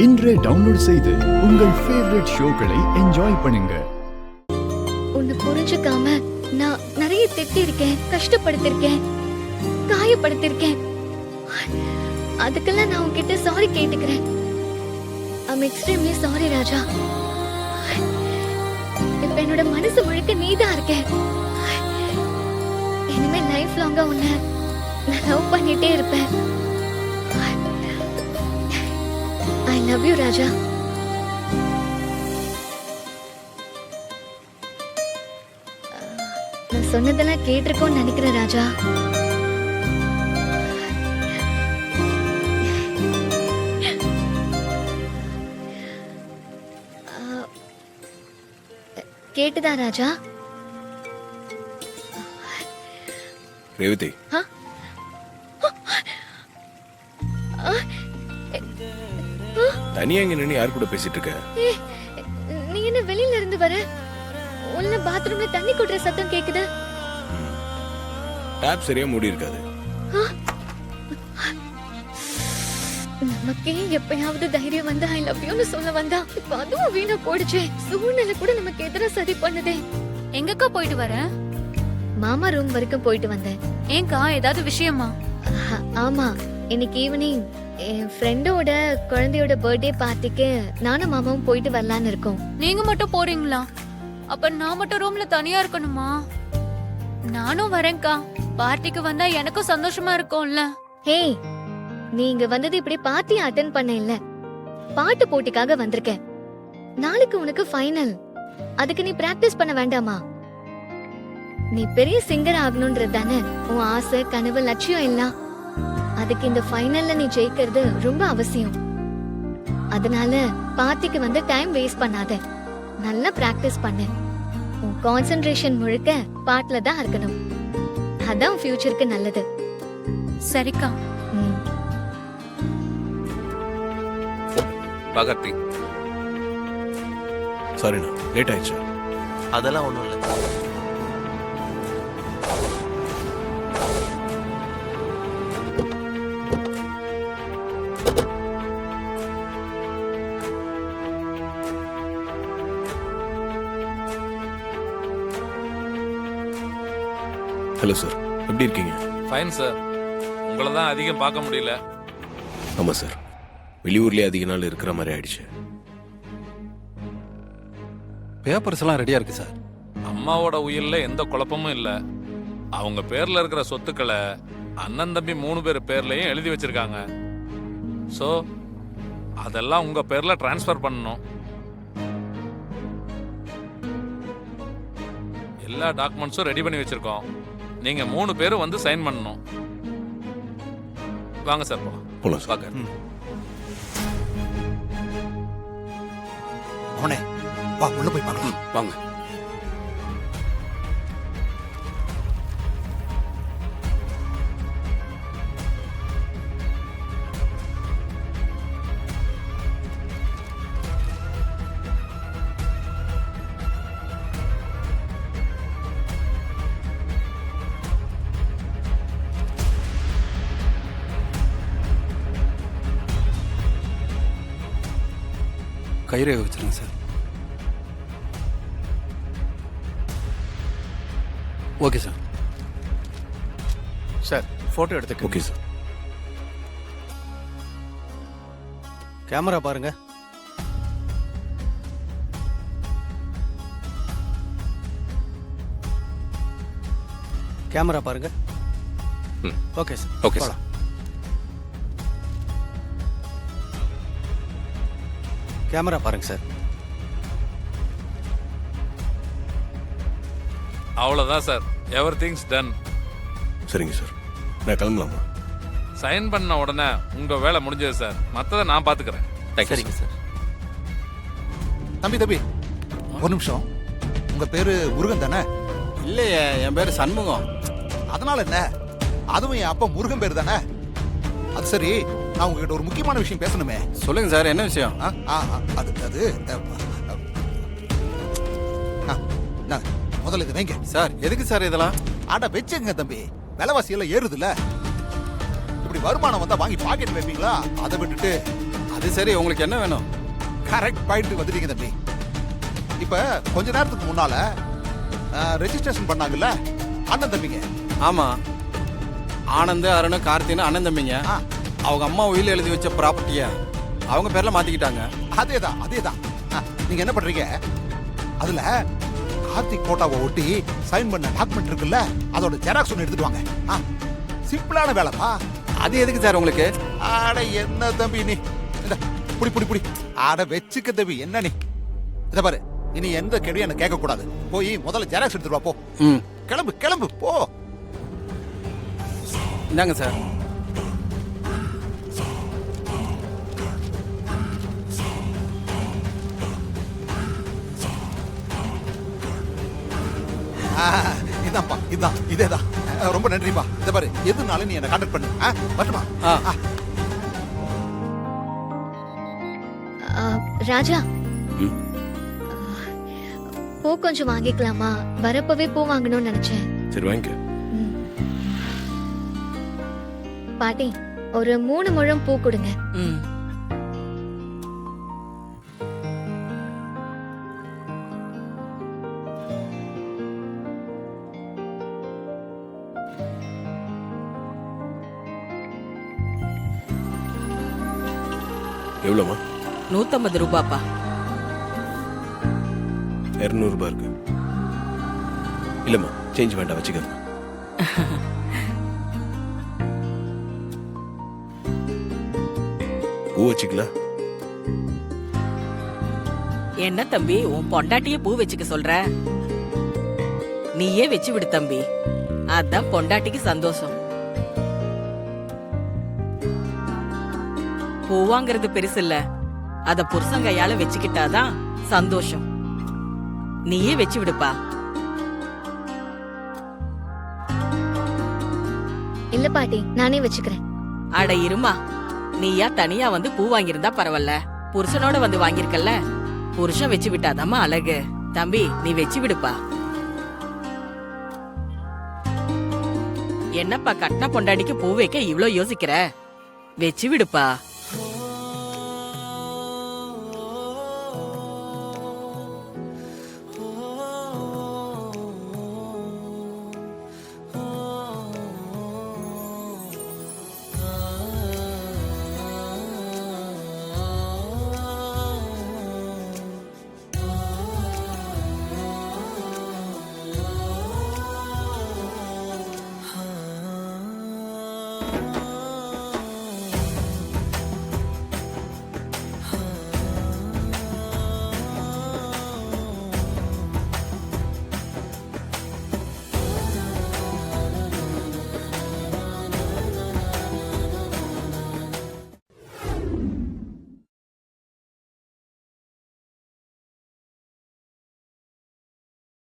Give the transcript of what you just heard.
இன்றே டவுன்லோட் செய்து உங்கள் ஃபேவரட் ஷோக்களை என்ஜாய் பண்ணுங்க. உன்னை புரிஞ்சுக்காம நான் நிறைய திட்டிருக்கேன், கஷ்டப்படுத்திருக்கேன், காயப்படுத்திருக்கேன். அதுக்கெல்லாம் நான் உன்கிட்ட சாரி கேட்டுக்கிறேன். ஐம் எக்ஸ்ட்ரீம்லி சாரி ராஜா. இப்ப என்னோட மனசு முழுக்க நீதான் இருக்க. இனிமே லைஃப் லாங்கா உன்னை நான் லவ் பண்ணிட்டே இருப்பேன். ஐ லவ் யூ ராஜா. நான் சொன்னதெல்லாம் கேட்டிருக்கோன்னு நினைக்கிறேன் ராஜா. கேட்டுதா ராஜா? ரேவதி, தனியா இங்க நின்னு யார் கூட பேசிட்டு இருக்க? நீ என்ன வெளியில இருந்து வர? உள்ள பாத்ரூம்ல தண்ணி கொட்டுற சத்தம் கேக்குது. டாப் சரியா மூடி இருக்காது. நமக்கே எப்பயாவது தைரியம் வந்தா ஐ லவ் யூன்னு சொல்ல வந்தா இப்ப அதுவும் வீணா போயிடுச்சே. சூழ்நிலை கூட நமக்கு எதிரா சரி பண்ணுதே. எங்கக்கா போயிட்டு வர? மாமா ரூம் வரைக்கும் போயிட்டு வந்தேன். ஏங்கா, ஏதாவது விஷயமா? ஆமா, இன்னைக்கு ஈவினிங் என் ஃப்ரெண்டோட குழந்தையோட பர்த்டே பார்ட்டிக்கு நானும் மாமாவும் போயிட்டு வரலான்னு இருக்கோம். நீங்க மட்டும் போறீங்களா? அப்ப நான் மட்டும் ரூம்ல தனியா இருக்கணுமா? நானும் வரேன்க்கா. பார்ட்டிக்கு வந்தா எனக்கும் சந்தோஷமா இருக்கும்ல. ஹே, நீங்க வந்தது இப்படி பார்ட்டி அட்டென்ட் பண்ண இல்ல, பாட்டு போட்டிக்காக வந்திருக்கேன். நாளைக்கு உனக்கு ஃபைனல். அதுக்கு நீ பிராக்டிஸ் பண்ண வேண்டாமா? நீ பெரிய சிங்கர் ஆகணும்ன்றது தானே உன் ஆசை, கனவு, லட்சியம் எல்லாம். அதுக்கு இந்த ஃபைனல்ல நீ ஜெயிக்கிறது ரொம்ப அவசியம். அதனால பார்ட்டிக்கு வந்து டைம் வேஸ்ட் பண்ணாத. நல்லா பிராக்டிஸ் பண்ணு. உன் கான்சென்ட்ரேஷன் முழுக்க பாட்டுல தான் இருக்கணும். அதான் ஃபியூச்சருக்கு நல்லது. சரிக்கா. பகத்தி, சாரிண்ணா, லேட் ஆயிடுச்சா? அதெல்லாம் ஒண்ணும் இல்லை. ஹலோ சார், எப்படி இருக்கீங்க? Fine sir. உங்களை தான் அதிகம் பார்க்க முடியல. ஆமா சார், வெளியூர்லயே அதிக நாள் இருக்கிற மாதிரி ஆயிடுச்சு. பேப்பர்ஸ் எல்லாம் ரெடியா இருக்கு சார். அம்மாவோட உயிரில் எந்த குழப்பமும் இல்லை. அவங்க பேர்ல இருக்கிற சொத்துக்களை அண்ணன் தம்பி 3 பேர் பேர்லயும் எழுதி வச்சிருக்காங்க. ஸோ அதெல்லாம் உங்க பேர்ல டிரான்ஸ்ஃபர் பண்ணணும். எல்லா டாக்குமெண்ட்ஸும் ரெடி பண்ணி வச்சிருக்கோம். நீங்க 3 பேரும் வந்து சைன் பண்ணணும். வாங்க சார், போலாம் சார். வாங்க. அவனே வா, உள்ள போய் பார்க்கலாம். வாங்க. கைரேகை வச்சிருங்க sir. Okay sir. Sir, photo எடுத்துக்க. Okay sir. கேமரா பாருங்க. கேமரா பாருங்க. Okay sir. Okay sir. Camera பாருங்க சார். அவ்வளோதான் சார். Every things done. சரிங்க சார், நான் கிளம்பலாமா? சைன் பண்ண உடனே உங்க வேலை முடிஞ்சது சார். மற்றதை நான் பார்த்துக்கிறேன். சரிங்க சார். தம்பி ஒரு நிமிஷம். உங்க பேரு முருகன் தானே? இல்லையே, என் பேரு சண்முகம். அதனால என்ன, அதுவும் என் அப்பா முருகன் பேர் தானே. அது சரி, நான் உங்ககிட்ட ஒரு முக்கியமான விஷயம் பேசணுமே. சொல்லுங்க சார், என்ன விஷயம்? முதல்ல இது வைங்க சார். எதுக்கு சார் இதெல்லாம்? ஆட வச்சுங்க தம்பி, விலைவாசி எல்லாம் ஏறுதுல்ல. இப்படி வருமானம் வந்தா வாங்கி பாக்கெட் வைப்பீங்களா? அதை விட்டுட்டு அது சரி உங்களுக்கு என்ன வேணும்? கரெக்ட் பாயிண்ட் வந்துட்டீங்க தம்பி. இப்ப கொஞ்ச நேரத்துக்கு முன்னால ரெஜிஸ்ட்ரேஷன் பண்ணாங்கல்ல அண்ணன் தம்பிங்க. ஆமா, ஆனந்த், அருண், கார்த்தின்னு அண்ணன் தம்பிங்க. ஆ, அவங்க அம்மா உயில எழுதி வச்ச ப்ராப்பர்ட்டிய அவங்க பேர்ல மாத்திக்கிட்டாங்க. அதேதான் அதேதான். நீங்க என்ன பண்றீங்க, அதுல கார்த்திக் போட்டோவை ஒட்டி சைன் பண்ண டாக்குமெண்ட் இருக்குல்ல, அதோட ஜெராக்ஸ் ஒன்று எடுத்துட்டு வாங்க. சிம்பிளான வேலைப்பா. அது எதுக்கு சார் உங்களுக்கு? ஆட என்ன தம்பி நீ, இந்த புடி புடி புடி, ஆட வச்சுக்க தம்பி என்ன நீ. இத பாரு, இனி எந்த கேள்வியும் என்ன கேட்க கூடாது. போய் முதல்ல ஜெராக்ஸ் எடுத்துட்டு வா போ. ம், கிளம்பு கிளம்பு போ. இந்தாங்க சார். இதான்ப்பா, இதான் இதேதான். ரொம்ப நன்றிப்பா. இத பாரு, எதுனாலும் நீ என்ன கான்டாக்ட் பண்ணு. மட்டுமா? ஆ. ராஜா, ம். பூ கொஞ்சம் வாங்கிக்கலாமா? வரப்பவே பூ வாங்கணும்னு நினைச்சேன். சரி வாங்கிக்க. ம். பாட்டி, ஒரு 3 முழம் பூ கொடுங்க. ம். எவ்வளோமா? 150 ரூபாப்பா. 200 ரூபாய் இருக்கு. இல்லம்மா, சேஞ்ச் வேண்டாம், வச்சுக்க. பூ வச்சுக்கலாம். என்ன தம்பி, உன் பொண்டாட்டிய பூ வச்சுக்க சொல்ற? நீயே வச்சு விடு தம்பி, அதான் பொண்டாட்டிக்கு சந்தோஷம். பூவாங்கிறது பெருசு இல்ல, அத புருஷன் கையால வச்சுக்கிட்டாதான் சந்தோஷம். நீயே வச்சு விடுப்பா. இல்ல பாட்டி, நானே வச்சுக்கிறேன். அட இருமா, நீயா தனியா வந்து பூ வாங்கியிருந்தா பரவாயில்ல, புருஷனோட வந்து வாங்கியிருக்கல்ல, புருஷன் வச்சு விட்டாதாம்மா அழகு. தம்பி நீ வச்சு விடுப்பா. என்னப்பா கட்டின பொண்டாடிக்கு பூ வைக்க இவ்ளோ யோசிக்கிற? வச்சு விடுப்பா.